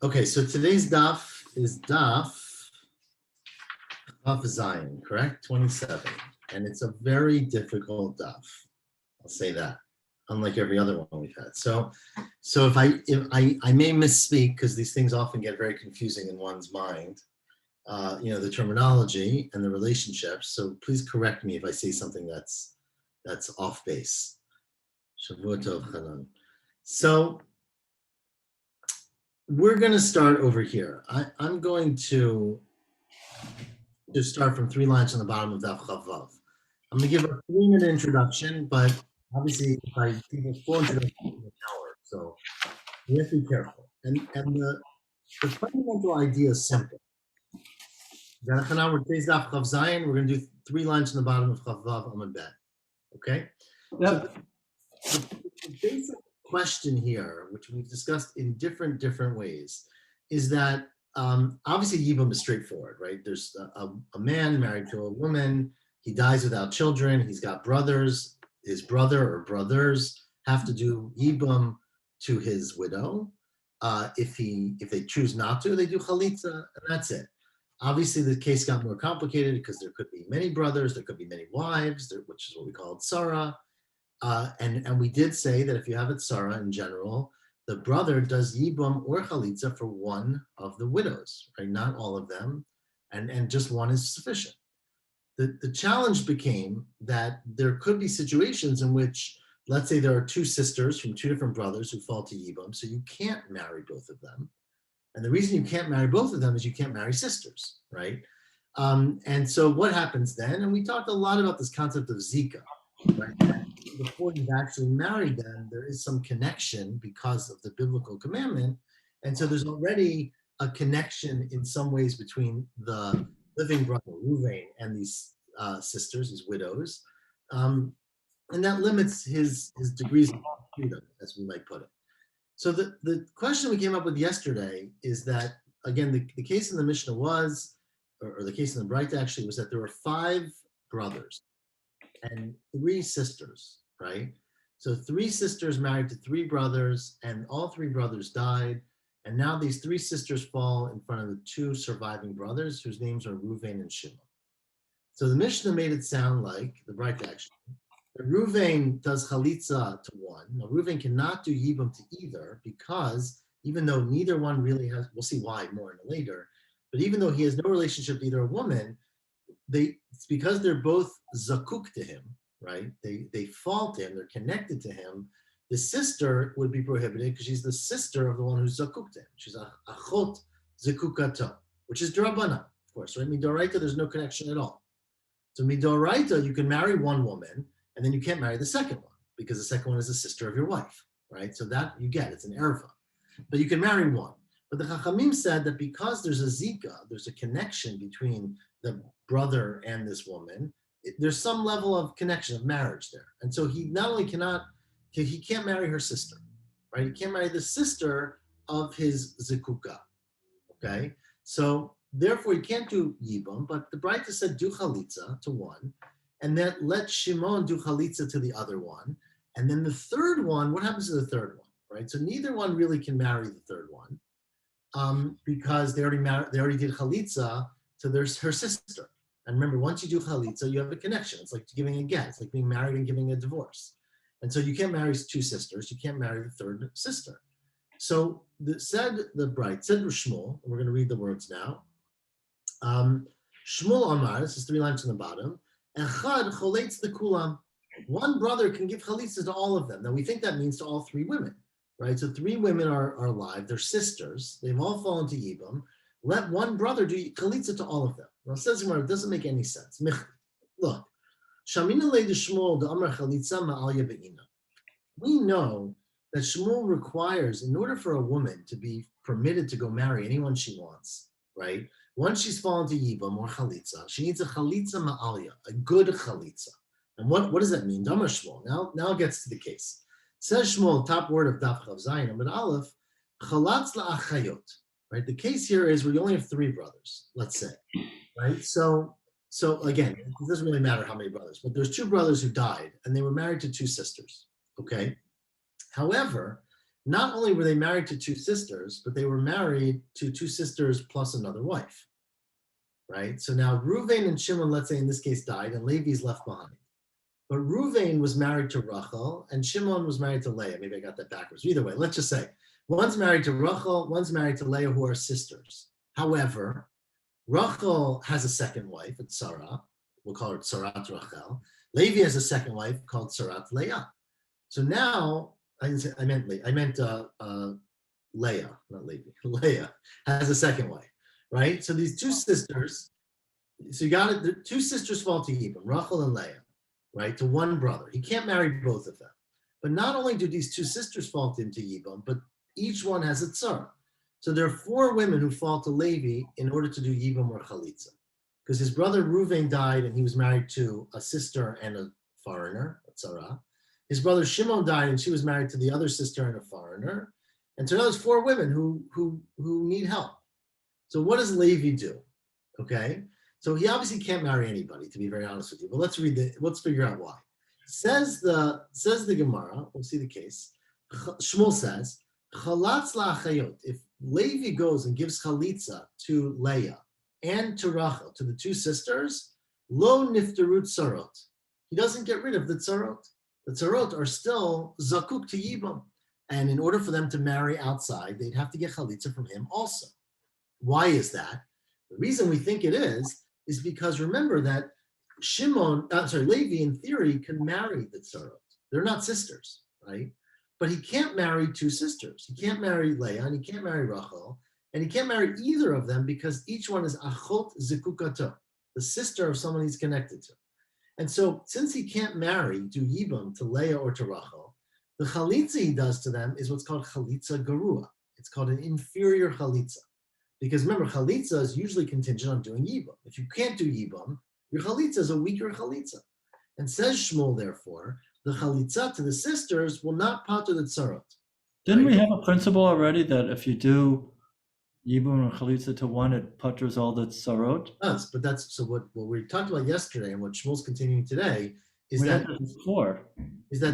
Okay, so today's daf is daf of Zion, correct? 27. And it's a very difficult daf. I'll say that, unlike every other one we've had. So if I may misspeak, because these things often get very confusing in one's mind, the terminology and the relationships. So please correct me if I say something that's off base. Shavua tov, Hanan. So we're going to start over here. I'm going to start from 3 lines on the bottom of Daf Chavav. I'm going to give a 3-minute introduction, but obviously if I give a full introduction, it's an hour. So we have to be careful. And the fundamental idea is simple. We're today's Daf Chav Zion. We're going to do 3 lines on the bottom of Chavav Amud Bet. Okay? Yep. So the basic question here, which we've discussed in different ways, is that obviously Yibam is straightforward, right? There's a man married to a woman. He dies without children. He's got brothers. His brother or brothers have to do Yibam to his widow. If they choose not to, they do Chalitza, and that's it. Obviously, the case got more complicated because there could be many brothers, there could be many wives, which is what we call Tzara. And we did say that if you have a Tzara in general, the brother does Yibam or Chalitza for one of the widows, right? Not all of them, and just one is sufficient. The challenge became that there could be situations in which, let's say there are 2 sisters from 2 different brothers who fall to Yibam, so you can't marry both of them. And the reason you can't marry both of them is you can't marry sisters, right? And so what happens then? And we talked a lot about this concept of Zika, right? Before you've actually married them, there is some connection because of the biblical commandment. And so there's already a connection in some ways between the living brother, Ruvain, and these sisters, his widows. And that limits his degrees of freedom, as we might put it. So the question we came up with yesterday is that, again, the case in the Mishnah was, or the case in the Braita actually, was that there were 5 brothers and 3 sisters, right? So 3 sisters married to 3 brothers, and all 3 brothers died. And now these 3 sisters fall in front of the 2 surviving brothers, whose names are Ruvain and Shimon. So the Mishnah made it sound like, the Braita actually, Ruvain does Chalitza to one. Now, Ruvain cannot do Yibam to either, because even though neither one really has, we'll see why more in later, but even though he has no relationship to either a woman, it's because they're both zakuk to him, right? They fall to him, they're connected to him. The sister would be prohibited because she's the sister of the one who's zakuk to him. She's a achot zakukato, which is D'Rabbanan, of course, right? Midoraita, there's no connection at all. So Midoraita, you can marry one woman, and then you can't marry the second one because the second one is the sister of your wife, right? So that you get, it's an erva. But you can marry one. But the Chachamim said that because there's a zika, there's a connection between the brother and this woman, there's some level of connection of marriage there. And so he not only he can't marry her sister, right? He can't marry the sister of his zikuka, okay? So therefore he can't do Yibam, but the Braita said do Chalitza to one, and then let Shimon do Chalitza to the other one. And then the third one, what happens to the third one, right? So neither one really can marry the third one because they already did Chalitza to her sister. And remember, once you do Chalitza, you have a connection. It's like giving a get. It's like being married and giving a divorce. And so you can't marry 2 sisters. You can't marry the third sister. So the Bright said Shmuel, and we're going to read the words now. Shmuel Amar, this is 3 lines on the bottom, Echad choletz the kulam. One brother can give chalitza to all of them. Now we think that means to all 3 women, right? So 3 women are alive. They're sisters. They've all fallen to Yibam. Let one brother do chalitza to all of them. Now it says it doesn't make any sense. Look, Shamina le de Shmuel de Amar chalitza ma'alya be'ina. We know that Shmuel requires, in order for a woman to be permitted to go marry anyone she wants, right? Once she's fallen to Yibam or Chalitza, she needs a Chalitza Ma'alya, a good Chalitza. And what does that mean? Damar Shmuel. Now it gets to the case. Says Shmuel, top word of Daf Chav Zayin, Amud Aleph, Chalatz la'achayot. Right? The case here is we only have 3 brothers, let's say. Right? So again, it doesn't really matter how many brothers, but there's 2 brothers who died, and they were married to 2 sisters. Okay? However, not only were they married to two sisters, but they were married to two sisters plus another wife, right? So now Reuven and Shimon, let's say in this case, died, and Levi's left behind. But Reuven was married to Rachel, and Shimon was married to Leah. Maybe I got that backwards. Either way, let's just say one's married to Rachel, one's married to Leah, who are sisters. However, Rachel has a second wife, it's Sarah. We'll call her Sarat Rachel. Levi has a second wife called Sarat Leah. So now, I meant Leah, not Levi. Leah has a second wife, right? So these two sisters, so you got it, the two sisters fall to Yibam, Rachel and Leah, right, to one brother. He can't marry both of them. But not only do these two sisters fall into Yibam, but each one has a tzara. So there are four women who fall to Levi in order to do Yibam or Chalitza. Because his brother Reuven died and he was married to a sister and a foreigner, a tzara. His brother Shimon died and she was married to the other sister and a foreigner. And so now there's four women who need help. So what does Levi do? Okay, so he obviously can't marry anybody, to be very honest with you. But let's figure out why. Says the Gemara, we'll see the case. Shmuel says, Chalatz la'achayot. If Levi goes and gives chalitza to Leah and to Rachel, to the two sisters, lo nifterut tzarot. He doesn't get rid of the tzarot. The tzarot are still zakuk to Yibam. And in order for them to marry outside, they'd have to get chalitza from him also. Why is that? The reason we think it is because remember that Levi in theory can marry the tzarot. They're not sisters, right? But he can't marry two sisters. He can't marry Leah and he can't marry Rachel. And he can't marry either of them because each one is achot zikukato, the sister of someone he's connected to. And so since he can't marry, do Yibam to Leah or to Rachel, the chalitza he does to them is what's called chalitza garua. It's called an inferior chalitza. Because remember, chalitza is usually contingent on doing Yibam. If you can't do Yibam, your chalitza is a weaker chalitza. And says Shmuel, therefore, the chalitza to the sisters will not pater the tzarot. Didn't we have a principle already that if you do Yibum or chalitza to one, it paters all the tzarot? Yes, but that's so what we talked about yesterday and what Shmuel's continuing today is we that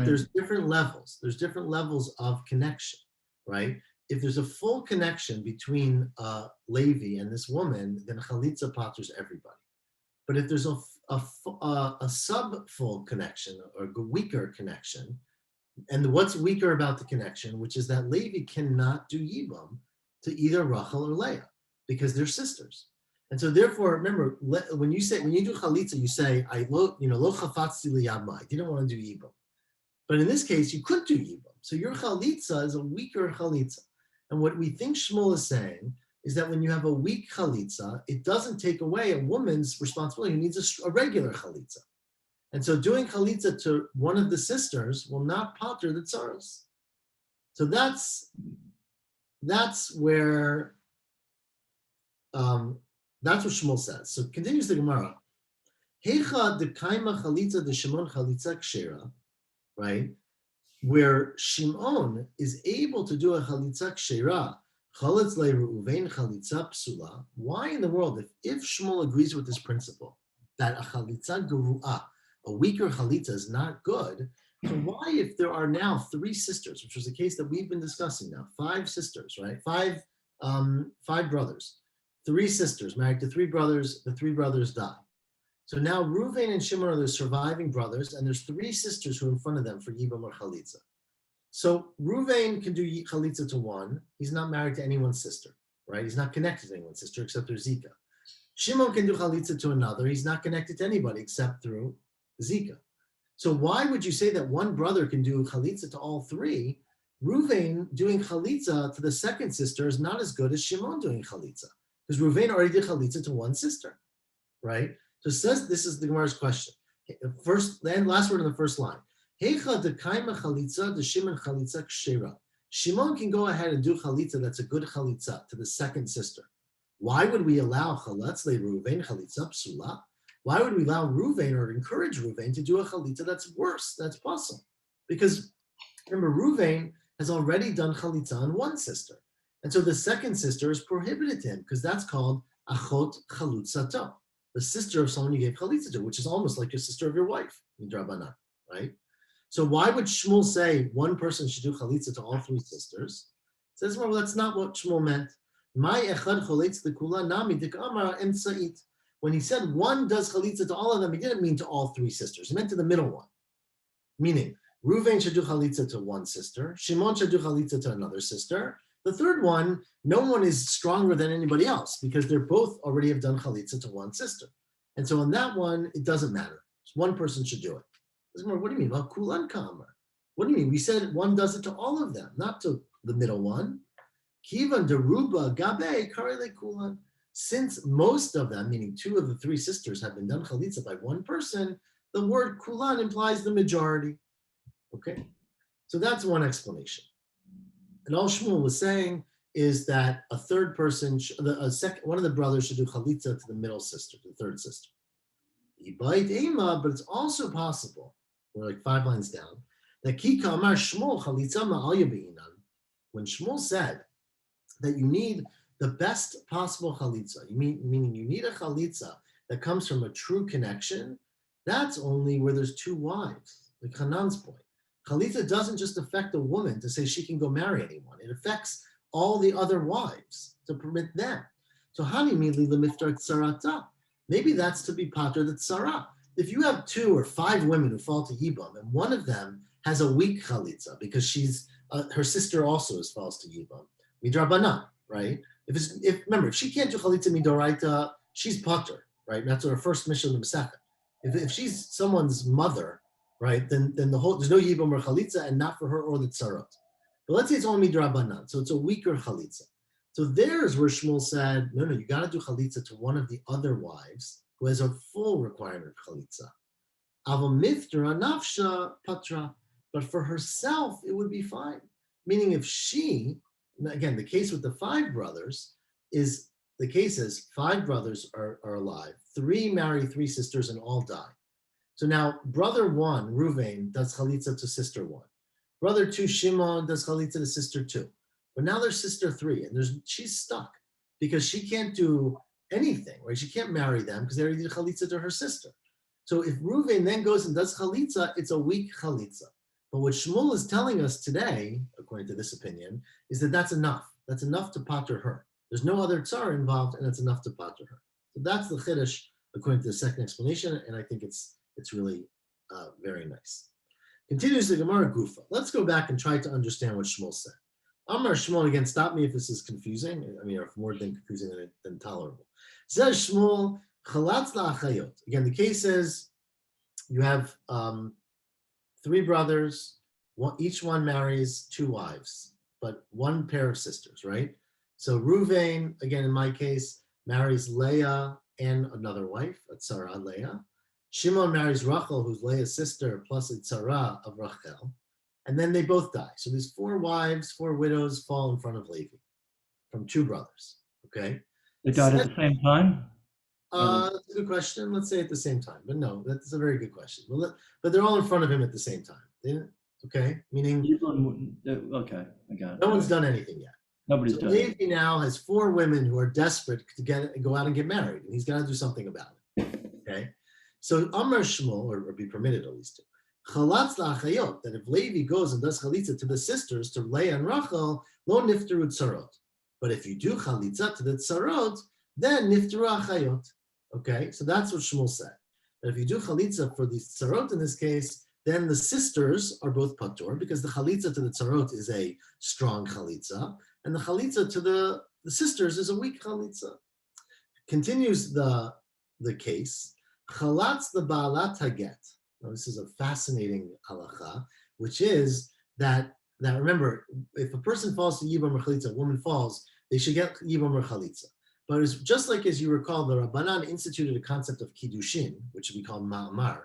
there's different levels. There's different levels of connection, right? If there's a full connection between Levi and this woman, then chalitza paters everybody. But if there's a sub-full connection or a weaker connection, and what's weaker about the connection, which is that Levi cannot do Yibam to either Rachel or Leah because they're sisters. And so therefore, remember, when you do chalitza, you say, lo chafatzti liyama, I didn't want to do Yibam. But in this case, you could do Yibam. So your chalitza is a weaker chalitza. And what we think Shmuel is saying is that when you have a weak chalitza, it doesn't take away a woman's responsibility who needs a regular chalitza. And so doing chalitza to one of the sisters will not pater the tzaros. So that's where that's what Shmuel says. So continues the Gemara. Hecha de kaima chalitza de Shimon chalitza kshera, right? Where Shimon is able to do a chalitza kshera, chalitz le Reuven chalitza psula. Why in the world, if Shmuel agrees with this principle that a chalitza geruah, a weaker chalitza is not good, so why, if there are now three sisters, which was the case that we've been discussing now, five sisters, right? Five brothers, three sisters married to three brothers, the three brothers die. So now Reuven and Shimon are the surviving brothers, and there's three sisters who are in front of them for Yibam or Chalitza. So Reuven can do Chalitza to one. He's not married to anyone's sister, right? He's not connected to anyone's sister except through Zika. Shimon can do Chalitza to another. He's not connected to anybody except through Zika. So why would you say that one brother can do Chalitza to all three? Reuven doing Chalitza to the second sister is not as good as Shimon doing Chalitza, because Reuven already did Chalitza to one sister, right? So it says, this is the Gemara's question. Last word in the first line. Hecha de kaima chalitza de Shimon chalitza kshera. Shimon can go ahead and do chalitza that's a good chalitza to the second sister. Why would we allow chalatz le Reuven chalitza psula? Why would we allow Reuven or encourage Reuven to do a chalitza that's worse, that's possible? Because remember, Reuven has already done chalitza on one sister. And so the second sister is prohibited to him because that's called achot chalutzato, the sister of someone you gave chalitza to, which is almost like your sister of your wife, in Drabanan, right? So why would Shmuel say one person should do chalitza to all three sisters? It says, well, that's not what Shmuel meant. When he said one does chalitza to all of them, he didn't mean to all three sisters. He meant to the middle one. Meaning, Reuven should do chalitza to one sister, Shimon should do chalitza to another sister. The third one, no one is stronger than anybody else because they're both already have done chalitza to one sister. And so on that one, it doesn't matter. One person should do it. What do you mean? Well, kulan kamer. What do you mean? We said one does it to all of them, not to the middle one. Kivan deruba gabe karele kulan. Since most of them, meaning two of the three sisters, have been done chalitza by one person, the word kulan implies the majority. Okay, so that's one explanation. And all Shmuel was saying is that a third person, one of the brothers should do chalitza to the middle sister, the third sister. But it's also possible, we're like 5 lines down, that Kika Amar Shmuel chalitza ma'alya be'inan. When Shmuel said that you need the best possible chalitza, meaning you need a chalitza that comes from a true connection, that's only where there's two wives, like Hanan's point. Chalitza doesn't just affect a woman to say she can go marry anyone. It affects all the other wives to permit them. So hanimili lemiftar tzarata. Maybe that's to be pater the tzara. If you have 2 or 5 women who fall to Yibam and one of them has a weak chalitza because she's her sister also falls to Yibam, midrabanan, right? If she can't do chalitza midoraita, she's pater, right? That's her first mission in the Masechet. If she's someone's mother, right, then there's no Yibam or chalitza, and not for her or the tzarot. But let's say it's only midrabanan, so it's a weaker chalitza. So there's where Shmuel said, no, you got to do chalitza to one of the other wives who has a full requirement of chalitza. Avamiftra nafsha patra, but for herself it would be fine. Meaning, if she, again, the case with the 5 brothers is 5 brothers are alive, 3 marry 3 sisters, and all die. So now, brother 1, Reuven, does chalitza to sister 1. Brother 2, Shimon, does chalitza to sister 2. But now there's sister 3, and she's stuck because she can't do anything, right? She can't marry them because they already did chalitza to her sister. So if Reuven then goes and does chalitza, it's a weak chalitza. But what Shmuel is telling us today, according to this opinion, is that that's enough. That's enough to pater her. There's no other tsar involved, and it's enough to pater her. So that's the chiddush according to the second explanation, and I think it's really very nice. Continues the Gemara Gufa. Let's go back and try to understand what Shmuel said. Amar Shmuel, again, stop me if this is confusing. I mean, or if more than confusing than tolerable. Says Shmuel, chalatz la'achayot. Again, the case is you have 3 brothers, each one marries 2 wives, but 1 pair of sisters, right? So Reuven, again, in my case, marries Leah and another wife, a tzara Leah. Shimon marries Rachel, who's Leah's sister, plus a tzara of Rachel. And then they both die. So these 4 wives, 4 widows fall in front of Levi from 2 brothers. Okay. They died at the same time? That's a good question. Let's say at the same time, but no, that's a very good question. But they're all in front of him at the same time. Okay, meaning okay, I got it. No one's done anything yet. Nobody's done it. Levi now has 4 women who are desperate to go out and get married, and he's got to do something about it. Okay, so Amar Shmuel, or be permitted at least to. Chalatz la'achayot, that if Levi goes and does chalitza to the sisters, to Leah and Rachel, lo nifteru tzarot. But if you do chalitza to the tzarot, then nifteru achayot. Okay, so that's what Shmuel said. That if you do chalitza for the tzarot in this case, then the sisters are both patur, because the chalitza to the tzarot is a strong chalitza, and the chalitza to the sisters is a weak chalitza. Continues the case. Chalatz the ba'alat haget. Now, this is a fascinating halacha, which is that remember, if a person falls to Yibam or Chalitza, a woman falls, they should get Yibam or Chalitza. But it's just like, as you recall, the Rabbanan instituted a concept of Kiddushin, which we call Ma'amar,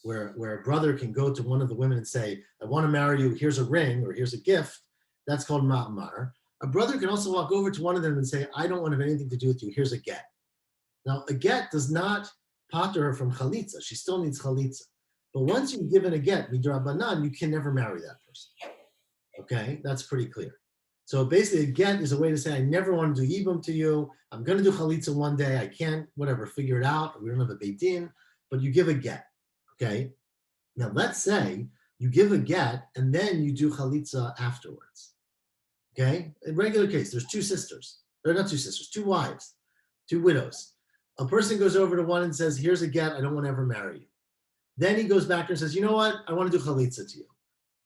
where a brother can go to one of the women and say, I want to marry you, here's a ring, or here's a gift. That's called Ma'amar. A brother can also walk over to one of them and say, I don't want to have anything to do with you, here's a get. Now, a get does not pater her from Chalitza. She still needs Chalitza. But once you've given a get, midrabanan, you can never marry that person. Okay, that's pretty clear. So basically, a get is a way to say, I never want to do yibum to you. I'm going to do chalitza one day. I can't, whatever, figure it out. We don't have a beit din, but you give a get. Okay. Now let's say you give a get, and then you do chalitza afterwards. Okay? In regular case, there's two sisters. They're not two sisters, two wives, two widows. A person goes over to one and says, here's a get, I don't want to ever marry you. Then he goes back and says, you know what? I want to do chalitza to you.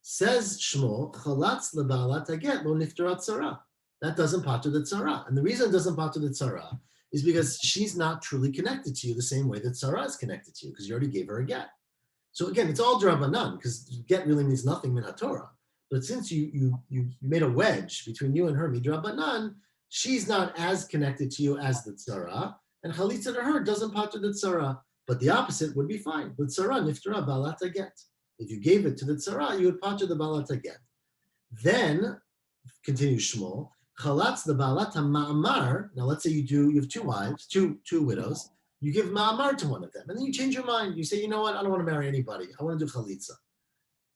Says Shmuel, chalatz leba'alat haget lo niftarat tzara. That doesn't pater the tzara. And the reason it doesn't pater the tzara is because she's not truly connected to you the same way that tzara is connected to you, because you already gave her a get. So again, it's all drabanan, because get really means nothing min haTorah. But since you made a wedge between you and her midrabanan, she's not as connected to you as the tzara, and chalitza to her doesn't pater the tzara. But the opposite would be fine. The tzara niftara ba'alat haget. If you gave it to the tzara, you would pater the ba'alat haget. Then, continues Shmuel, chalatz the ba'alat ha'ma'amar. Now let's say you have two wives, two widows. You give ma'amar to one of them, and then you change your mind. You say, you know what, I don't want to marry anybody. I want to do chalitza.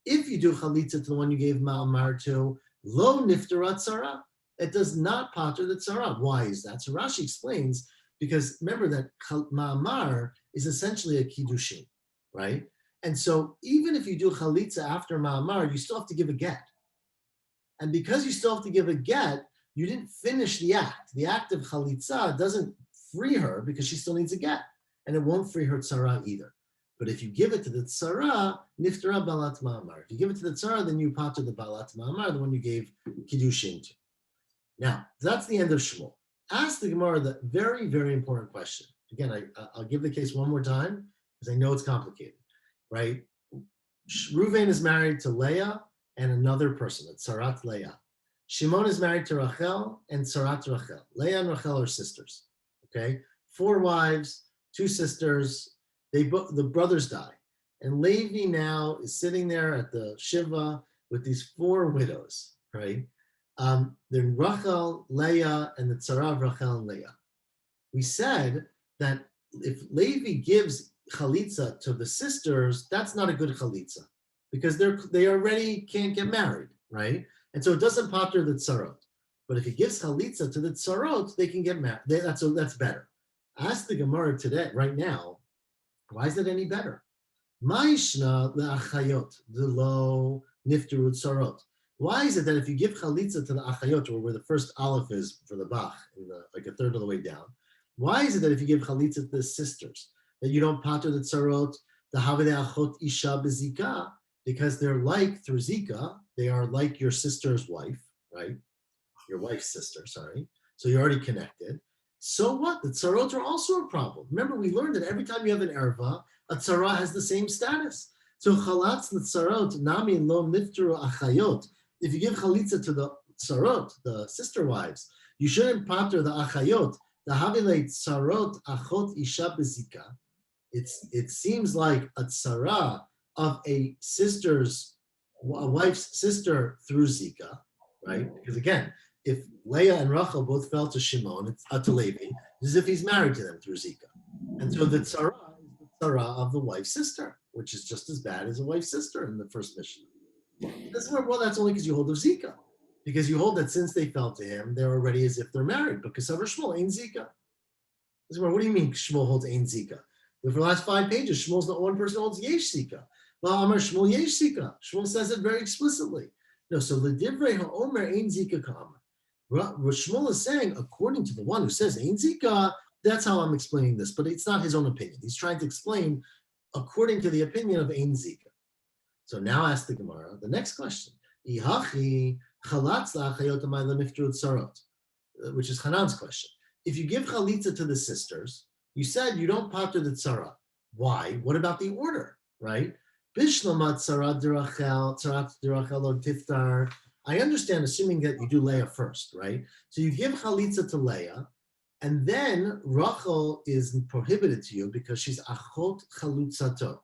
If you do chalitza to the one you gave ma'amar to, lo niftarat tzara. It does not pater the tzara. Why is that? So Rashi explains, because remember that ma'amar is essentially a kiddushin, right? And so even if you do chalitza after ma'amar, you still have to give a get. And because you still have to give a get, you didn't finish the act. The act of chalitza doesn't free her because she still needs a get. And it won't free her tzara either. But if you give it to the tzara, niftara balat ma'amar. If you give it to the tzara, then you pater the balat ma'amar, the one you gave kiddushin to. Now, that's the end of Shmuel. Ask the Gemara the very, very important question. Again, I'll give the case one more time because I know it's complicated, right? Reuven is married to Leah and another person, it's Sarat Leah. Shimon is married to Rachel and Sarat Rachel. Leah and Rachel are sisters, okay? 4 wives, 2 sisters, the brothers die. And Levi now is sitting there at the Shiva with these 4 widows, right? They're Rachel, Leah, and the Tzara of Rachel and Leah. We said that if Levi gives chalitza to the sisters, that's not a good chalitza because they already can't get married, right? And so it doesn't pater the tzarot. But if he gives chalitza to the tzarot, they can get married. That's better. Ask the Gemara today, right now, why is it any better? Ma'ishna le'achayot d'lo niftaru tzarot. Why is it that if you give chalitza to the achayot, or where the first aleph is for the bach, like a third of the way down, why is it that if you give chalitza to the sisters, that you don't pater the tzarot, the havide achot isha bezika, because they're like, through zika, they are like your sister's wife, right? Your wife's sister, sorry. So you're already connected. So what? The tzarot are also a problem. Remember, we learned that every time you have an erva, a tzara has the same status. So chalatz the tzarot, nami lo niftaru achayot. If you give chalitza to the tzarot, the sister wives, you shouldn't pater the achayot. The havile tzarot achot isha bezika. It seems like a tzara of a wife's sister through zika, right? Because again, if Leah and Rachel both fell to Shimon, it's to Levi, as if he's married to them through zika. And so the tzara is the tzara of the wife's sister, which is just as bad as a wife's sister in the first mission. That's only because you hold of zika. Because you hold that since they fell to him, they're already as if they're married. But Kasavar Shmuel ain't zika. What do you mean Shmuel holds ain't zika? For the last 5 pages, Shmuel's not one person holds yesh zika. Well, Amar Shmuel yesh zika. Shmuel says it very explicitly. No, so the divrei ha'omer ain't zika ka'amar. What Shmuel is saying, according to the one who says ain't zika, that's how I'm explaining this. But it's not his own opinion. He's trying to explain according to the opinion of ain't zika. So now ask the Gemara the next question. Which is Hanan's question. If you give chalitza to the sisters, you said you don't pater the tzara. Why? What about the order, right? I understand, assuming that you do Leah first, right? So you give chalitza to Leah, and then Rachel is prohibited to you because she's achot chalutzato,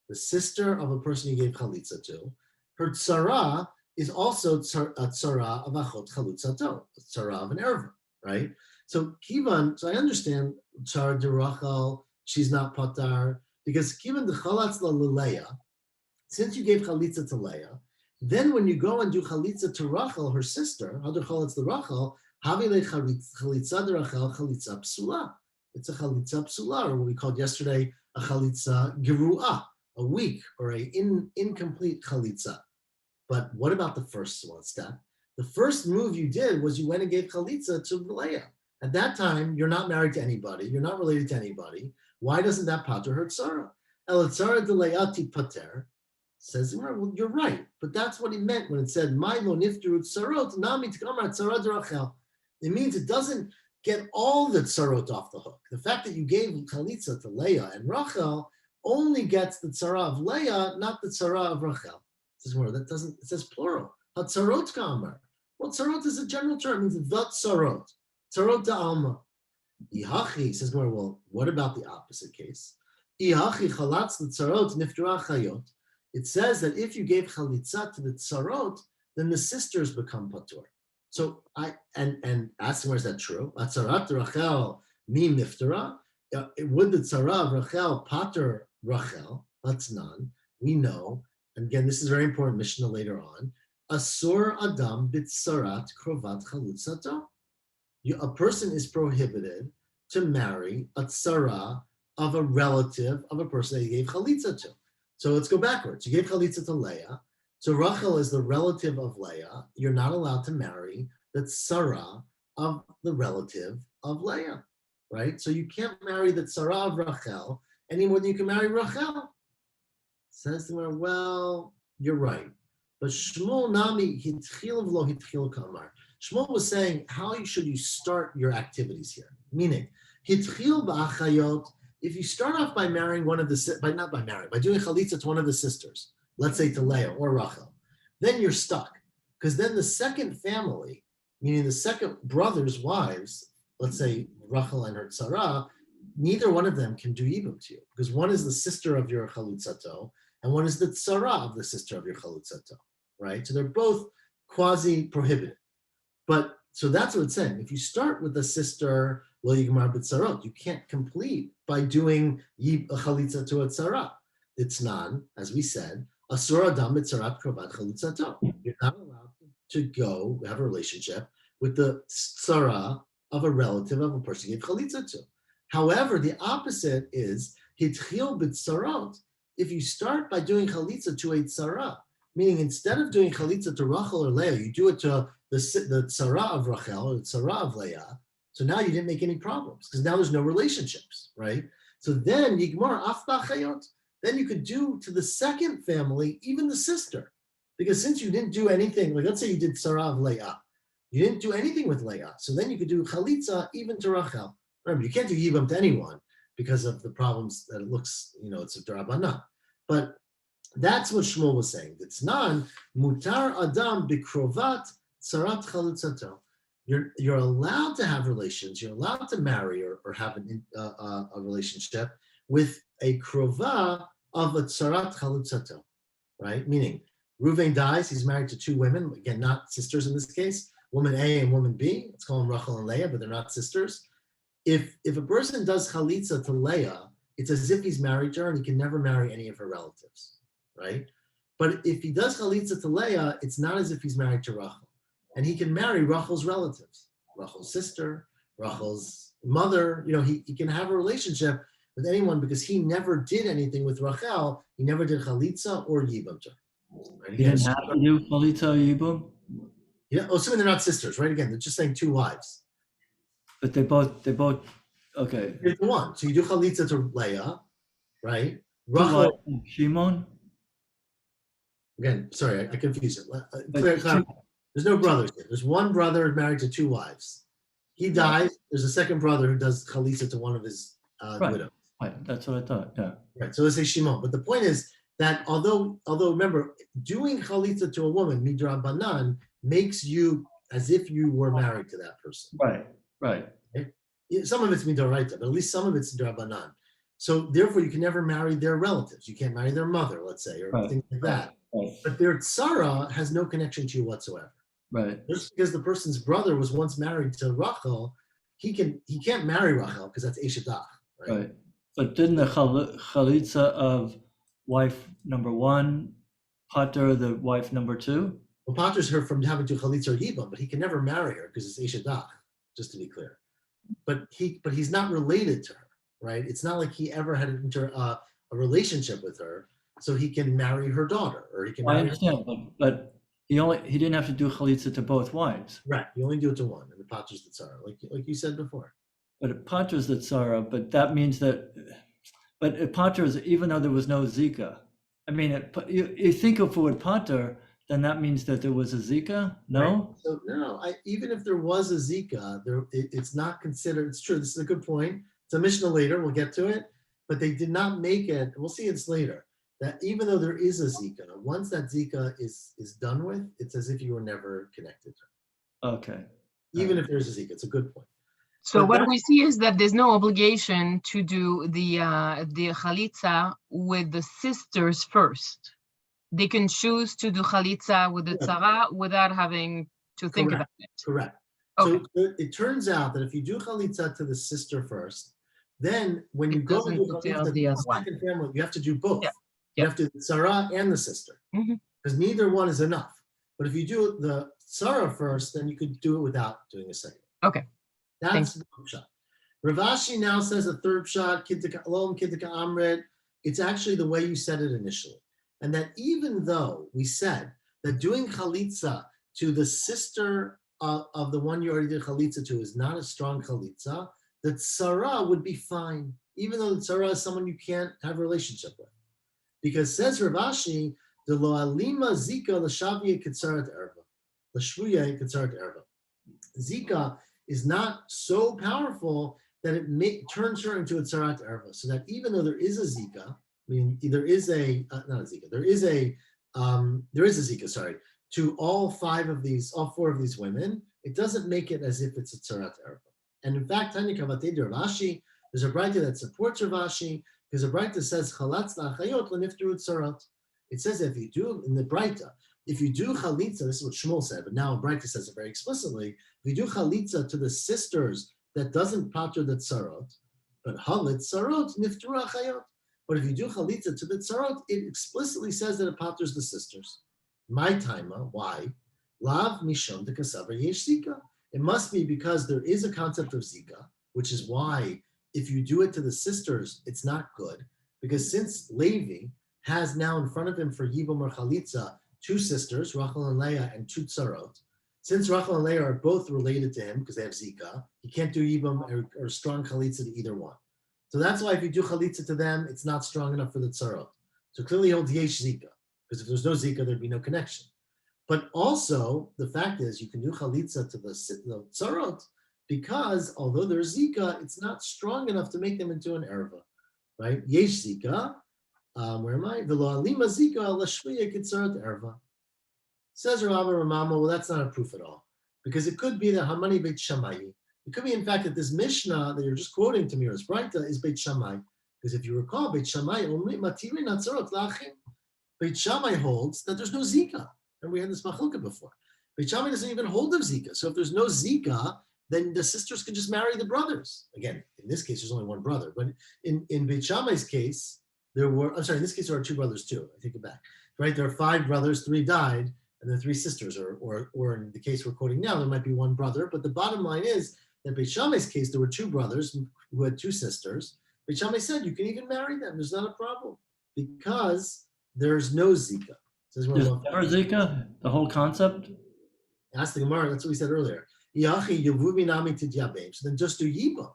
the sister of a person you gave chalitza to. Her tzara is also a tzara of achot chalutzato, a tzara of an erva, right? So I understand tzara de Rachel, she's not patar, because kivan de chalatz la Leah, since you gave chalitza to Leah, then when you go and do chalitza to Rachel, her sister, other chalatz the Rachel, havile chalitza de Rachel chalitza psula. It's a chalitza psula, or what we called yesterday a chalitza geruah. a weak or a incomplete chalitza. But what about the first one step? The first move you did was you went and gave chalitza to Leah. At that time, you're not married to anybody. You're not related to anybody. Why doesn't that pater her tzara? El tzara de Leati pater. Says, well, you're right. But that's what he meant when it said, Milo nifteru tzarot, nami tkamar tzara derachel. It means it doesn't get all the tzarot off the hook. The fact that you gave chalitza to Leah and Rachel only gets the tzara of Leah, not the tzara of Rachel. That doesn't, it says plural. Hatzarot kamar. Well, tzarot is a general term, it means the tzarot. Tzarot da'alma. Ihachi, says Gemara, well, what about the opposite case? Ihachi chalatz the tzarot niftura chayot. It says that if you gave chalitza to the tzarot, then the sisters become patur. So and asking, where is that true? Atzarat Rachel mi niftara. Would the tzara of Rachel pater Rachel? That's none. We know. And again, this is very important. Mishnah later on. Asur adam bitzarat krovat chalutzato. A person is prohibited to marry a tzara of a relative of a person that he gave chalitza to. So let's go backwards. You gave chalitza to Leah. So Rachel is the relative of Leah. You're not allowed to marry the tzara of the relative of Leah, right? So you can't marry the tzara of Rachel any more than you can marry Rachel. Says to her, well, you're right. But Shmuel Nami hitchil v'lo hitchil kamar. Shmuel was saying, how should you start your activities here? Meaning, hitchil ba'achayot. If you start off by marrying one of the, by doing chalitza to one of the sisters, let's say to Leah or Rachel, then you're stuck. Because then the second family, meaning the second brother's wives, let's say Rachel and her tzara, neither one of them can do yibum to you. Because one is the sister of your chalutzato, and one is the tzara of the sister of your chalutzato, right? So they're both quasi-prohibited. But, so that's what it's saying. If you start with the sister, lo yigmar b'tzarot, you can't complete by doing a chalitza to a tzara. It's non, as we said, asur adam b'tzarat krovat chalutzato. You're not allowed to go have a relationship with the tzara of a relative of a person you gave chalitza to. However, the opposite is hitchil b'tzarot. If you start by doing chalitza to a tzara, meaning instead of doing chalitza to Rachel or Leah, you do it to the tzara of Rachel or the tzara of Leah. So now you didn't make any problems because now there's no relationships, right? So then yigmar af b'achayot. Then you could do to the second family, even the sister. Because since you didn't do anything, like let's say you did tzara of Leah, you didn't do anything with Leah. So then you could do chalitza even to Rachel. Remember, you can't do yibam to anyone because of the problems that it looks, it's a drabana. But that's what Shmuel was saying. It's non mutar adam bikrovat tzarat chalutzato. You're allowed to have relations. You're allowed to marry or have a relationship with a krova of a tzarat chalutzato, right? Meaning, Reuven dies. He's married to two women. Again, not sisters in this case. Woman A and woman B. Let's call them Rachel and Leah, but they're not sisters. If a person does chalitza to Leah, it's as if he's married to her and he can never marry any of her relatives, right? But if he does chalitza to Leah, it's not as if he's married to Rachel. And he can marry Rachel's relatives, Rachel's sister, Rachel's mother. He can have a relationship with anyone because he never did anything with Rachel. He never did chalitza or yibam to her. Right? He didn't have to do chalitza or yibum? Yeah, assuming they're not sisters, right? Again, they're just saying two wives. But they both, okay. Here's the one. So you do chalitza to Leah, right? Rachel. Shimon? Again, sorry, I confused it. There's no brothers here. There's one brother married to two wives. He dies. There's a second brother who does chalitza to one of his widows. Right, that's what I thought, yeah. Right, so let's say Shimon. But the point is that although remember, doing chalitza to a woman, midrabanan, makes you as if you were married to that person. Right. Okay? Some of it's midoraita, but at least some of it's drabanan. So therefore, you can never marry their relatives. You can't marry their mother, let's say, or things like that. Right. But their tzara has no connection to you whatsoever. Right. Just because the person's brother was once married to Rachel, he can't marry Rachel because that's Eshetach. Right. But didn't the chalitza of wife number one pater the wife number two? Well, pater's her from having to chalitza or yibam, but he can never marry her because it's Eshetach, just to be clear. But he's not related to her, right? It's not like he ever had a relationship with her. so he can marry her daughter, or he can I marry her. understand, but he didn't have to do chalitza to both wives. Right. You only do it to one, and the patras the tzara, like you said before. But it patras the tzara, but that means that, but it patras even though there was no zika. I mean, you think of the word pater, then that means that there was a zika? Right. No? So no, even if there was a zika, it's not considered. It's true. This is a good point. It's a Mishnah later. We'll get to it, but they did not make it. We'll see it's later. That even though there is a zika, once that zika is done with, it's as if you were never connected to her. Okay. Even if there's a zika, it's a good point. So But what that- we see is that there's no obligation to do the chalitza with the sisters first. They can choose to do chalitza with the Yeah. tzara without having to think Correct. about it. Correct. Okay. So it turns out that if you do chalitza to the sister first, then when you It go to do doesn't fulfill chalitza to the the other one. second family, you have to do both. Yeah. You have to do the tzara and the sister, Mhm. because neither one is enough. But if you do the tzara first, then you could do it without doing a second. Okay. That's one shot. Rav Ashi now says a third shot, Kiddika Alom, Kiddika Amred. It's actually the way you said it initially. And that even though we said that doing chalitza to the sister of the one you already did chalitza to is not a strong chalitza, the tzara would be fine, even though the tzara is someone you can't have a relationship with. Because says Rav Ashi, the lo alima zika l'shavia ketzarat erva, l'shvuya ketzarat erva. Zika is not so powerful that it turns her into a tzarat erva. So that even though there is a zika, I mean, there is a not a zika, there is a zika. Sorry, to all four of these women, it doesn't make it as if it's a tzarat erva. And in fact, Tanya Kavatei Rav Ashi, there's a brayta that supports Rav Ashi because a brayta says chalatz la'achayot l'niftaru tzarat. It says if you do in the brayta, if you do chalitza, this is what Shmuel said, but now brayta says it very explicitly. If you do chalitza to the sisters, that doesn't pater the tzarot, but halit tzarot niftaru achayot. But if you do chalitza to the tzarot, it explicitly says that it paters the sisters. My taima, why? Lav mishon de kasavar yesh zika. It must be because there is a concept of zika, which is why if you do it to the sisters, it's not good. Because since Levi has now in front of him for Yibam or Chalitza, two sisters, Rachel and Leah, and two tzarot, since Rachel and Leah are both related to him because they have zika, he can't do Yibam or strong Chalitza to either one. So that's why if you do Chalitza to them, it's not strong enough for the tzarot. So clearly he holds yesh zika, because if there's no zika, there'd be no connection. But also, the fact is you can do Chalitza to the tzarot because although there's zika, it's not strong enough to make them into an erva, right? Yesh zika, where am I? V'lo alima zika l'shviya kitzarat erva. Says Rabbi Ramama, well, that's not a proof at all, because it could be that Hamani Beit Shammai. It could be, in fact, that this Mishnah that you're just quoting to me, or Brayta, is Beit Shammai, because if you recall, Beit Shammai only matirin atzarot lachim. Beit Shammai holds that there's no zika, and we had this machloka before. Beit Shammai doesn't even hold of zika, so if there's no zika, then the sisters can just marry the brothers. Again, in this case, there's only one brother, but in Beit Shammai's case, in this case, there are two brothers too. I take it back. Right, there are 5 brothers, 3 died, and there are 3 sisters, or in the case we're quoting now, there might be 1 brother. But the bottom line is that in Beit Shammai's case, there were 2 brothers who had 2 sisters. Beit Shammai said you can even marry them. There's not a problem because there's no zika. There's never zika, the whole concept? Ask the Gemara, that's what we said earlier. So then just do Yibam.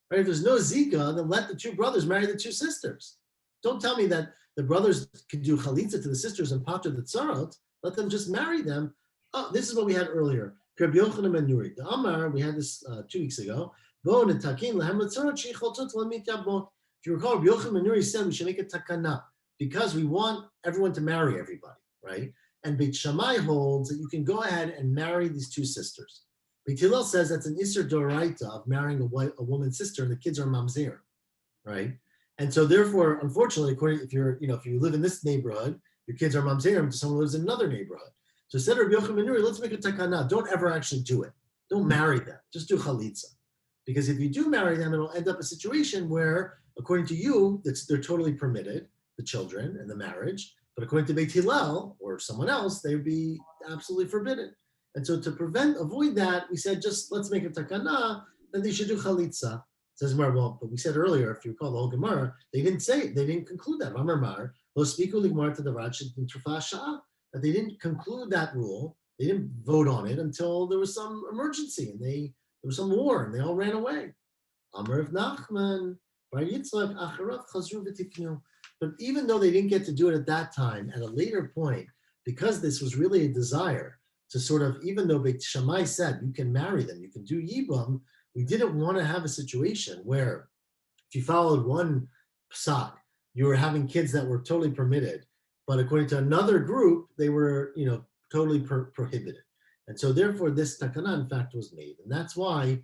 Right? If there's no zika, then let the 2 brothers marry the 2 sisters. Don't tell me that the brothers can do chalitza to the sisters and pater the tzarot. Let them just marry them. Oh, this is what we had earlier. Rabbi Yochanan ben Nuri. The Amar, we had this 2 weeks ago. If you recall, Rabbi Yochanan ben Nuri said we should make a takana because we want everyone to marry everybody, right? And Beit Shammai holds that you can go ahead and marry these 2 sisters. Beit Hillel says that's an Isser Doraita of marrying a woman's sister, and the kids are mamzer, right? And so therefore, unfortunately, if you live in this neighborhood, your kids are mamzerim to someone who lives in another neighborhood. So said Rabbi Yochanan ben Nuri, let's make a takana. Don't ever actually do it. Don't marry them. Just do chalitza. Because if you do marry them, it'll end up a situation where, according to you, they're totally permitted, the children and the marriage. But according to Beit Hillel or someone else, they would be absolutely forbidden. And so to avoid that, we said, just let's make a takana, then they should do chalitza. Says Gemara, well, but we said earlier, if you recall the whole Gemara, they didn't conclude that. Amar Mar, that they didn't conclude that rule. They didn't vote on it until there was some emergency and there was some war and they all ran away. Amar of Nachman, Bar Yitzchak, Acharav Chazru v'tiknu. But even though they didn't get to do it at that time, at a later point, because this was really a desire to sort of, even though Beit Shammai said you can marry them, you can do Yibam, we didn't want to have a situation where if you followed one psak, you were having kids that were totally permitted, but according to another group, they were, totally prohibited. And so therefore this takana in fact was made. And that's why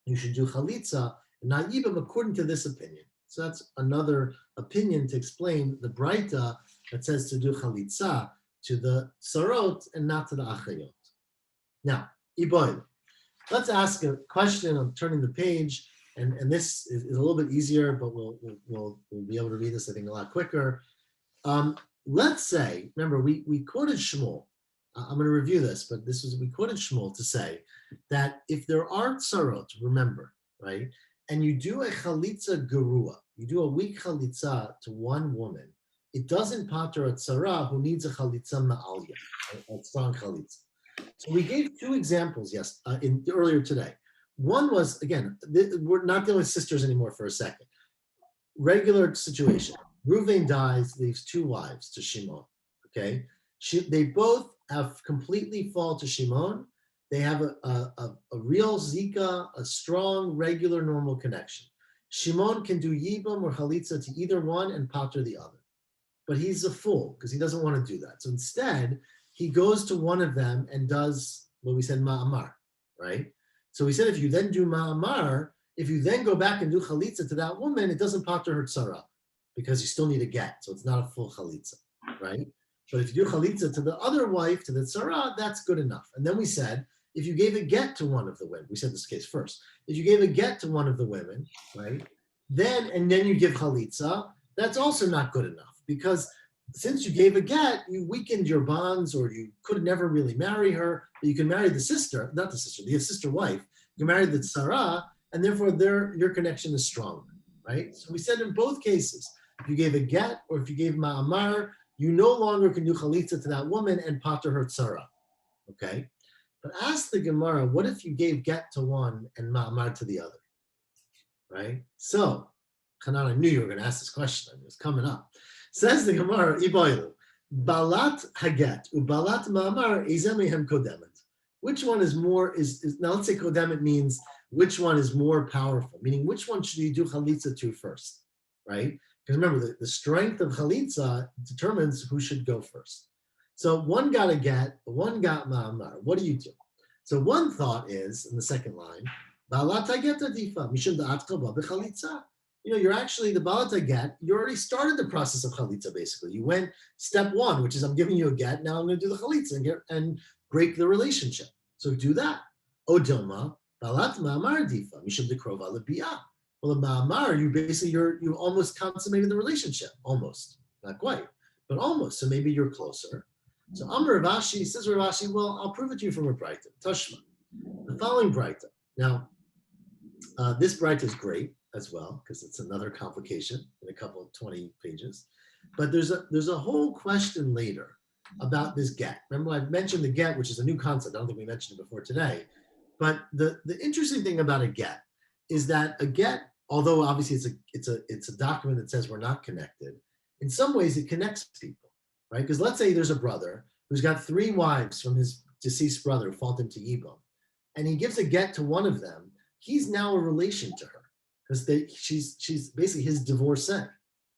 you should do chalitza and not yibam according to this opinion. So that's another opinion to explain the braita that says to do chalitza to the sarot and not to the achayot. Now, iboy, let's ask a question. I'm turning the page, and this is a little bit easier, but we'll be able to read this, I think, a lot quicker. Let's say, remember, we quoted Shmuel. I'm going to review this, but we quoted Shmuel to say that if there are tsarot, remember, right, and you do a chalitza gerua, you do a weak chalitza to one woman, it doesn't pater a tzara who needs a chalitza ma'alya, a strong chalitza. So we gave two examples, earlier today. One was, again, we're not dealing with sisters anymore for a second. Regular situation. Reuven dies, leaves two wives to Shimon, okay? They both have completely fall to Shimon. They have a real zika, a strong, regular, normal connection. Shimon can do yibam or chalitza to either one and pater the other. But he's a fool because he doesn't want to do that. So instead, he goes to one of them and does what we said, ma'amar, right? So we said if you then do ma'amar, if you then go back and do chalitza to that woman, it doesn't pater her tzara because you still need a get. So it's not a full chalitza, right? But if you do chalitza to the other wife, to the tzara, that's good enough. And then we said, if you gave a get to one of the women, we said this case first, if you gave a get to one of the women, right, then you give chalitza, that's also not good enough because since you gave a get, you weakened your bonds or you could never really marry her, but you can marry the sister, not the sister, the sister wife, you can marry the tzara, and therefore your connection is stronger, right? So we said in both cases, if you gave a get or if you gave ma'amar, you no longer can do chalitza to that woman and pater her tzara, okay? But ask the Gemara, what if you gave get to one and ma'amar to the other, right? So, Hanan, I knew you were going to ask this question. It was coming up. Says the Gemara, Iboilu, balat haget, ubalat ma'amar, ezemehem kodemet. Which one is more, now let's say kodemet means which one is more powerful, meaning which one should you do chalitza to first, right? Because remember, the strength of chalitza determines who should go first. So one got a get, one got ma'amar. What do you do? So one thought is, in the second line, balat haget adifa, mishum da'at kaba b'chalitza. You're actually the balata get, you already started the process of chalitza, basically. You went step one, which is I'm giving you a get, now I'm going to do the chalitza and break the relationship. So do that. Odilma, balat ma'amar difa, mishum dekrova lebiyah. Well, the ma'amar, you almost consummated the relationship. Almost. Not quite, but almost. So maybe you're closer. So Amar Ravashi says, Ravashi, well, I'll prove it to you from a Braita. Tashma. The following Braita. Now, this Braita is great as well, because it's another complication in a couple of 20 pages. But there's a whole question later about this get. Remember, I mentioned the get, which is a new concept. I don't think we mentioned it before today. But the interesting thing about a get is that a get, although obviously it's a document that says we're not connected, in some ways it connects people, right? Because let's say there's a brother who's got 3 wives from his deceased brother who fought him to Yibam, and he gives a get to one of them. He's now a relation to her because she's basically his divorcee,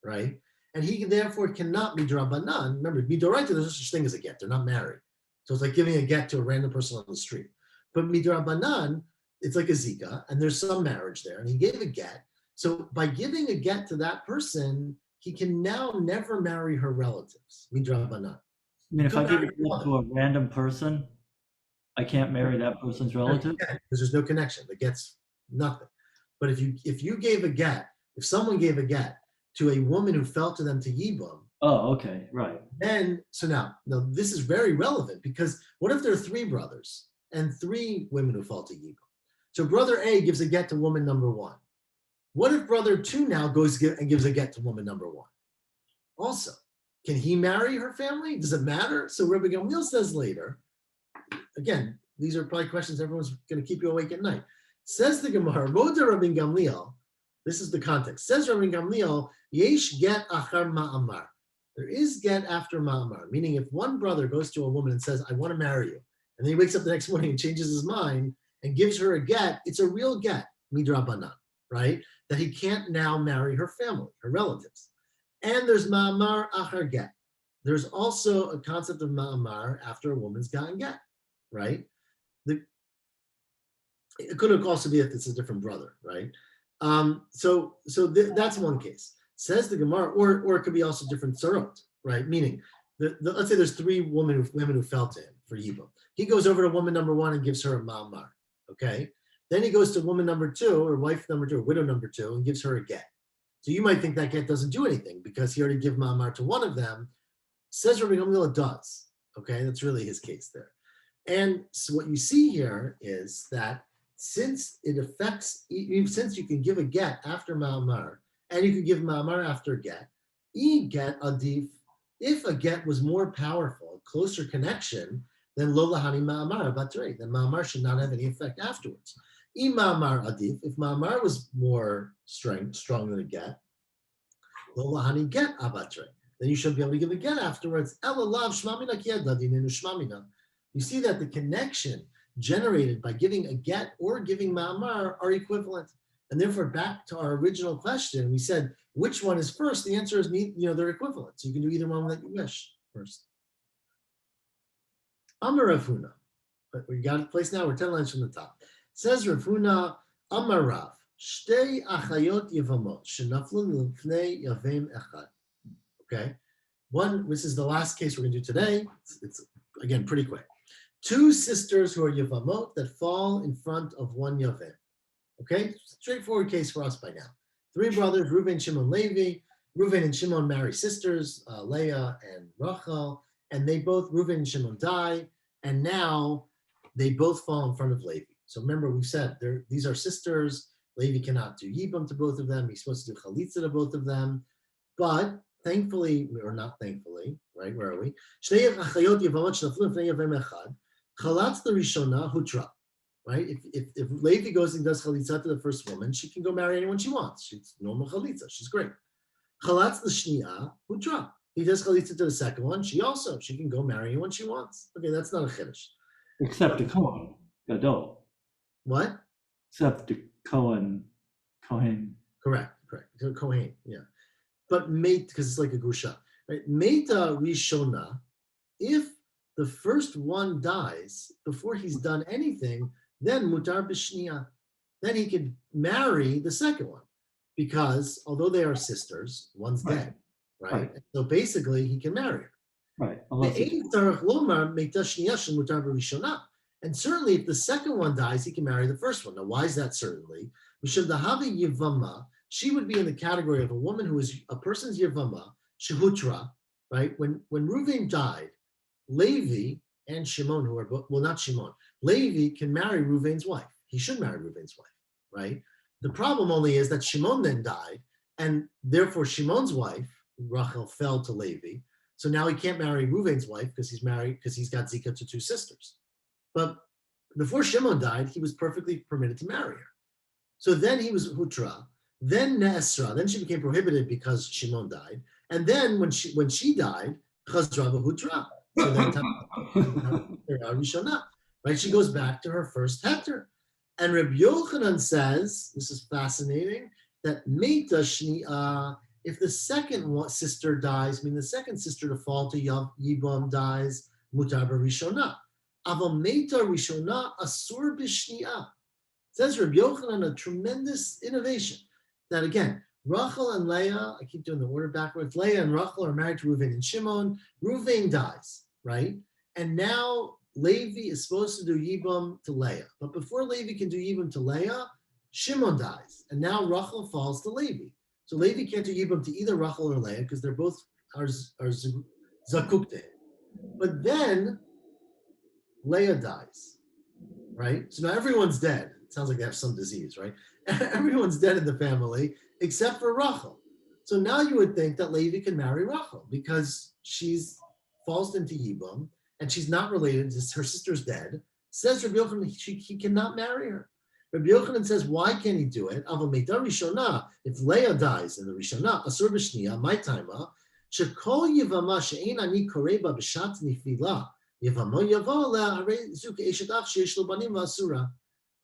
right? And he therefore cannot midrabanan. Remember, midoraita, there's no such thing as a get. They're not married. So it's like giving a get to a random person on the street. But midrabanan, it's like a zika, and there's some marriage there, and he gave a get. So by giving a get to that person, he can now never marry her relatives, midrabanan. I mean, if I give it to a random person, I can't marry that person's relative? Because there's no connection. The get's nothing. But if you gave a get, if someone gave a get to a woman who fell to them to Yibam, oh, okay, right. Then, so now this is very relevant because what if there are 3 brothers and 3 women who fall to Yibam? So brother A gives a get to woman number 1. What if brother 2 now goes and gives a get to woman number 1? also. Can he marry her family? Does it matter? So Rabbi Gamliel says later, again, these are probably questions everyone's going to keep you awake at night. Says the Gemara, Moda Rabbi Gamliel, this is the context. Says Rabbi Gamliel, Yesh get achar ma'amar. There is get after ma'amar, meaning if one brother goes to a woman and says, I want to marry you, and then he wakes up the next morning and changes his mind and gives her a get, it's a real get, midrabanan, right? That he can't now marry her family, her relatives. And there's ma'amar achar get. There's also a concept of ma'amar after a woman's gotten get, right? It could also be if it's a different brother, right? That's one case. Says the Gemara, or it could be also different tzarot, right? Meaning, let's say there's three women who fell to him for Yibam. He goes over to woman number one and gives her a ma'amar, okay? Then he goes to woman number two, or wife number two, or widow number two, and gives her a get. So you might think that get doesn't do anything because he already gave ma'amar to one of them. Says Rabbi Gamliel it does, okay? That's really his case there. And so what you see here is that since it affects, since you can give a get after ma'amar, and you could give ma'amar after a get, get adif, if a get was more powerful, closer connection, then lo lahani ma'amar batrei, then ma'amar should not have any effect afterwards. Ma'amar adif, if ma'amar was more strong than a get, lo lahani get abatrei, then you should be able to give a get afterwards. Elalav shmamina kiadadin shmamina. You see that the connection generated by giving a get or giving ma'amar are equivalent. And therefore, back to our original question, we said, which one is first? The answer is, they're equivalent. So you can do either one that you wish first. Amar Rav Huna. We got a place now, we're 10 lines from the top. Says Rav Huna, Amar Rav, Shtei achayot Yevamot, shenaflu lifnei yavem echad. Okay? This is the last case we're going to do today. It's again, pretty quick. Two sisters who are Yevamot that fall in front of one Yavem. Okay, straightforward case for us by now. Three brothers, Reuven, Shimon, Levi. Reuven and Shimon marry sisters, Leah and Rachel, and Reuven and Shimon die, and now they both fall in front of Levi. So remember, we said these are sisters. Levi cannot do Yibam to both of them. He's supposed to do Chalitza to both of them, but thankfully, or not thankfully, right? Where are we? Chalatz the Rishona Hutra. Right? If Levi goes and does chalitza to the first woman, she can go marry anyone she wants. She's normal chalitza. She's great. Chalatz the shnia hutra. He does chalitza to the second one. She can go marry anyone she wants. Okay, that's not a chiddush. Except the Kohen Gadol. What? Except the Kohen. Correct. Kohen, yeah. But mate, because it's like a gusha. Right? Meta rishona. If the first one dies before he's done anything, then mutar b'shniya. Then he could marry the second one, because although they are sisters, one's dead, right? So basically, he can marry her. Right. And certainly, if the second one dies, he can marry the first one. Now, why is that certainly? She would be in the category of a woman who is a person's yevama, shehutra, right? When Reuven died, Levi and Shimon, who are not Shimon, Levi can marry Reuven's wife. He should marry Reuven's wife, right? The problem only is that Shimon then died, and therefore Shimon's wife, Rachel, fell to Levi. So now he can't marry Reuven's wife because he's got Zika to two sisters. But before Shimon died, he was perfectly permitted to marry her. So then he was Hutra, then Ne'esra, then she became prohibited because Shimon died. And then when she died, Chazra v'Hutra. So then, right? She goes back to her first heter. And Reb Yochanan says, this is fascinating, that Meita Shni'a, if the second sister dies, meaning the second sister to fall to Yibam dies, Mutar b'Rishona. Aval Meita Rishona Asur b'Shni'a. Says Reb Yochanan, a tremendous innovation. That again, Rachel and Leah, I keep doing the order backwards, Leah and Rachel are married to Reuven and Shimon. Reuven dies, right? And now Levi is supposed to do Yibam to Leah. But before Levi can do Yibam to Leah, Shimon dies. And now Rachel falls to Levi. So Levi can't do Yibam to either Rachel or Leah because they're both are zakuk to him. But then Leah dies, right? So now everyone's dead. It sounds like they have some disease, right? Everyone's dead in the family except for Rachel. So now you would think that Levi can marry Rachel because she's falls into Yibum and she's not related. Her sister's dead. Says Rabbi Yochanan he cannot marry her. Rabbi Yochanan says, why can't he do it? If Leah dies in the Rishonah, Asur B'Shniya, my timer, Shekol Yevama she'ein ani koreba b'shat nifila, Yevamo yavo le'ah harei zu ke'eshet ach sheyesh lo banim v'asura.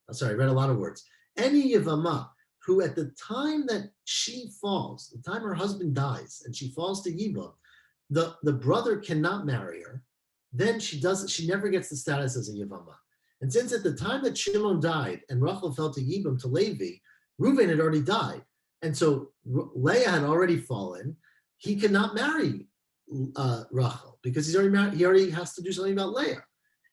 I'm sorry, I read a lot of words. Any Yevama who at the time that she falls, the time her husband dies and she falls to Yibum, the brother cannot marry her, then she never gets the status as a Yevama. And since at the time that Shimon died and Rachel fell to Yibum to Levi, Reuven had already died. And so Leah had already fallen. He cannot marry Rachel because he's already married. He already has to do something about Leah.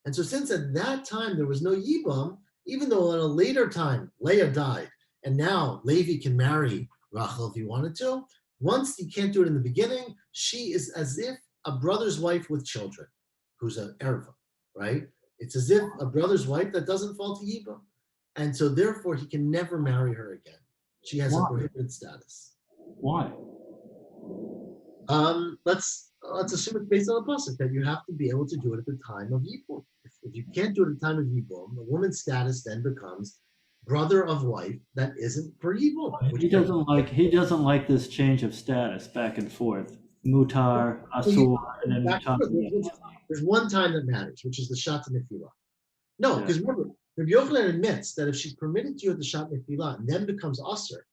And so since at that time there was no Yibum, even though at a later time Leah died, and now Levi can marry Rachel if he wanted to, once he can't do it in the beginning, she is as if a brother's wife with children, who's an Erva, right? It's as if a brother's wife that doesn't fall to Yibum. And so therefore he can never marry her again. She has a prohibited status. Why? Let's assume it's based on a pasuk that you have to be able to do it at the time of Yibum. If you can't do it at the time of Yibum, the woman's status then becomes brother of wife that isn't for Yibum. He doesn't like this change of status back and forth. Mutar, Asur, and then Mutar. There's one time that matters, which is the Shat Nefila. No, because remember, Rabbi Yochanan admits that if she's permitted to do the Shat Nefila and then becomes Asur,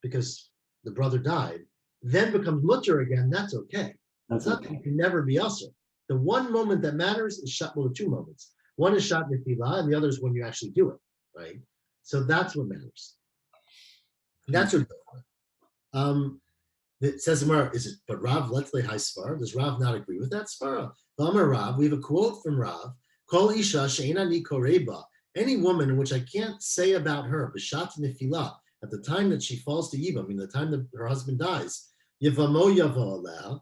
because the brother died, then becomes Mutter again, that's okay. That's not that you can never be Asur. The one moment that matters is Shat, well, the two moments. One is Shat Nefila, and the other is when you actually do it, right? So that's what matters. That's what it says Gemara, is it, but Rav, let's lay high Sfar. Does Rav not agree with that Sfar? Rav, we have a quote from Rav, Kol Isha she'inani koreba, any woman in which I can't say about her, b'shat nefila, at the time that she falls to Yibam, I mean the time that her husband dies, Yevamo yavo aleh,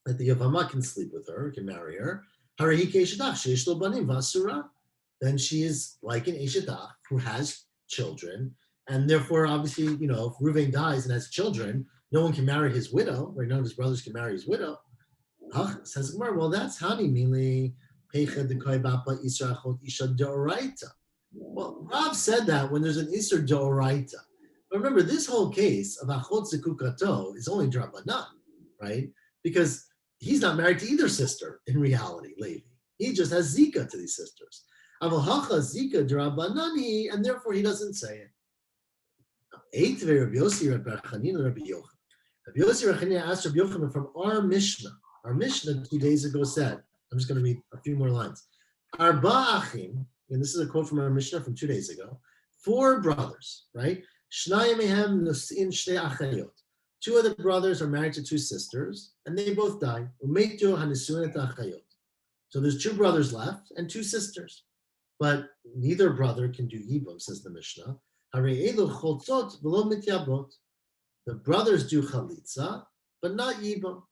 that the Yevama can sleep with her, can marry her, Harehi ke'eshetach sheyesh lo banim v'asura, then she is like an Eshetach who has children, and therefore, obviously, if Reuven dies and has children, no one can marry his widow, or none of his brothers can marry his widow. Says Gemara, well, that's Hani Mili Peicha de Koibapa Isra Chot Isha Doraita. Well, Rav said that when there's an Isra Doraita. But remember, this whole case of Achot Zekukato is only Drabanan, right? Because he's not married to either sister in reality, Levi. He just has Zika to these sisters. Avahacha Zika Drabanani, and therefore he doesn't say it. Eight Rabbi Yossi Rabbi Chanina Rabbi Yochanan. Rabbi Yossi Rabbi Chanina asked Rabbi Yochanan from our Mishnah. Our Mishnah 2 days ago said, I'm just going to read a few more lines. Arba achim, and this is a quote from our Mishnah from 2 days ago. 4 brothers, right? Shnayim mehem nusin shnei achayot. 2 of the brothers are married to 2 sisters, and they both died. Umeitu hanisuin et achayot. So there's 2 brothers left and 2 sisters. But neither brother can do Yibum, says the Mishnah. The brothers do Chalitza, but not Yibum.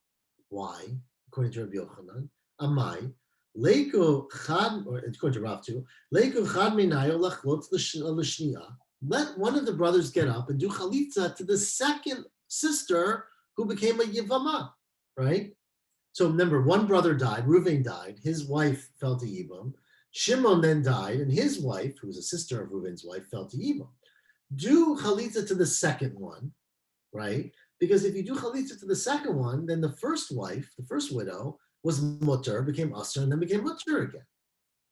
Why? According to Rabbi Yochanan, Amai, Leiku Chad, or according to Rav too, Leiku Chad Minayo Lachlot L'Shniya. Let one of the brothers get up and do Chalitza to the second sister who became a Yevama, right? So remember, one brother died, Reuven died, his wife fell to Yibum. Shimon then died, and his wife, who was a sister of Reuven's wife, fell to Yibum. Do Chalitza to the second one, right? Because if you do Chalitza to the second one, then the first wife, the first widow, was Mutter, became Asr, and then became Mutter again,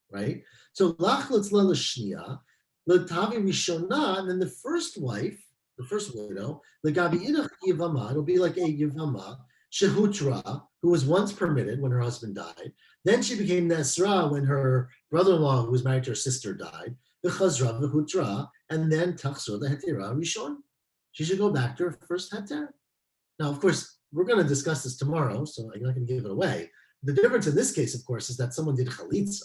right? So Lachlitz L'Shniya, L'Tavi Rishona, and then the first wife, the first widow, L'Gabi Idach Yevama, it'll be like a Yevama, Shehutra, who was once permitted when her husband died. Then she became Nesra when her brother-in-law, who was married to her sister, died. The Chazra, the Hutra, and then Tachsur, the Hetira Rishon. She should go back to her first Heter. Now, of course, we're going to discuss this tomorrow, so I'm not going to give it away. The difference in this case, of course, is that someone did Chalitza,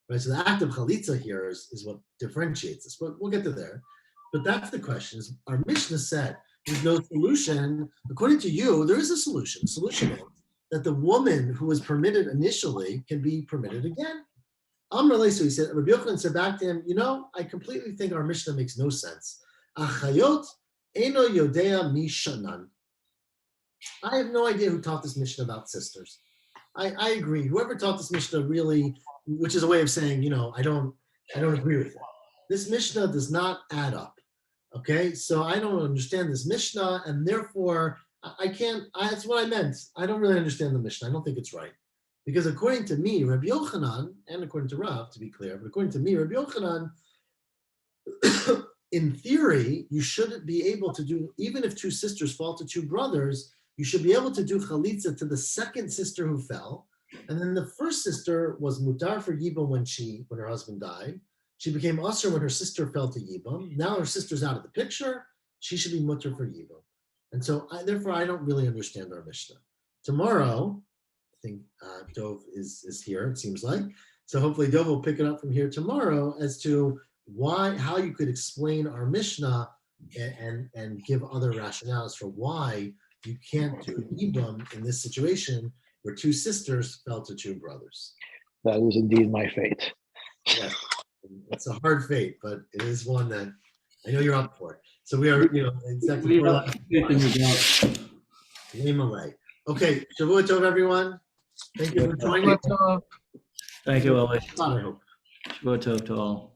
right? So the act of Chalitza here is what differentiates us, but we'll get to there. But that's the question. Is our Mishnah said there's no solution. According to you, there is a solution. The solution is that the woman who was permitted initially can be permitted again. Amr Leisu, he said, Rabbi Yochanan said back to him, I completely think our Mishnah makes no sense. Achayot eno yodea mi shanan. I have no idea who taught this Mishnah about sisters. I agree. Whoever taught this Mishnah really, which is a way of saying, I don't agree with it. This Mishnah does not add up. Okay, so I don't understand this Mishnah, and therefore I can't. That's what I meant. I don't really understand the Mishnah. I don't think it's right, because according to me, Rabbi Yochanan, and according to Rav, to be clear, but according to me, Rabbi Yochanan, in theory, you should be able to do, even if two sisters fall to two brothers, you should be able to do chalitza to the second sister who fell, and then the first sister was mutar for yibam when her husband died. She became usher when her sister fell to yibam. Now her sister's out of the picture. She should be mutar for yibam, and so therefore I don't really understand our Mishnah. Tomorrow, I think Dov is here. It seems like, so hopefully Dov will pick it up from here tomorrow as to how you could explain our Mishnah and give other rationales for why you can't do yibam in this situation where two sisters fell to two brothers. That is indeed my fate. Yes, it's a hard fate, but it is one that I know you're up for. So we are, exactly. We have faith in you, Doc. Name away. Okay, Shavua Tov, everyone. Thank you for joining. Shavua tov. Thank you, Eli. I hope. Shavua tov to all.